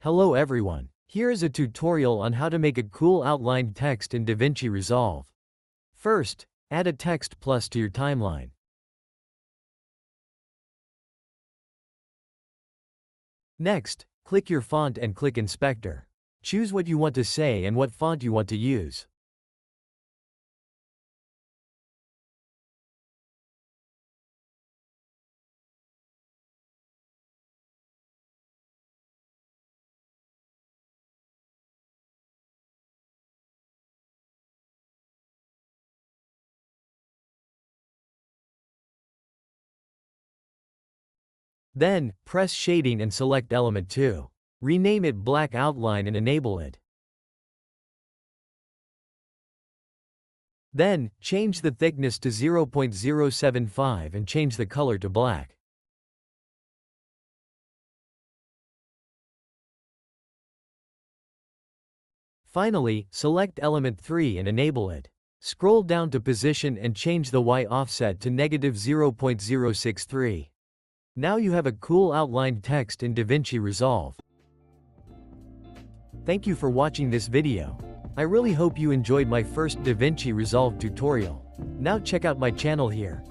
Hello everyone. Here is a tutorial on how to make a cool outlined text in DaVinci Resolve. First, add a text plus to your timeline. Next, click your font and click Inspector. Choose what you want to say and what font you want to use. Then, press Shading and select Element 2. Rename it Black Outline and enable it. Then, change the thickness to 0.075 and change the color to black. Finally, select Element 3 and enable it. Scroll down to Position and change the Y offset to -0.063. Now you have a cool outlined text in DaVinci Resolve. Thank you for watching this video. I really hope you enjoyed my first DaVinci Resolve tutorial. Now check out my channel here.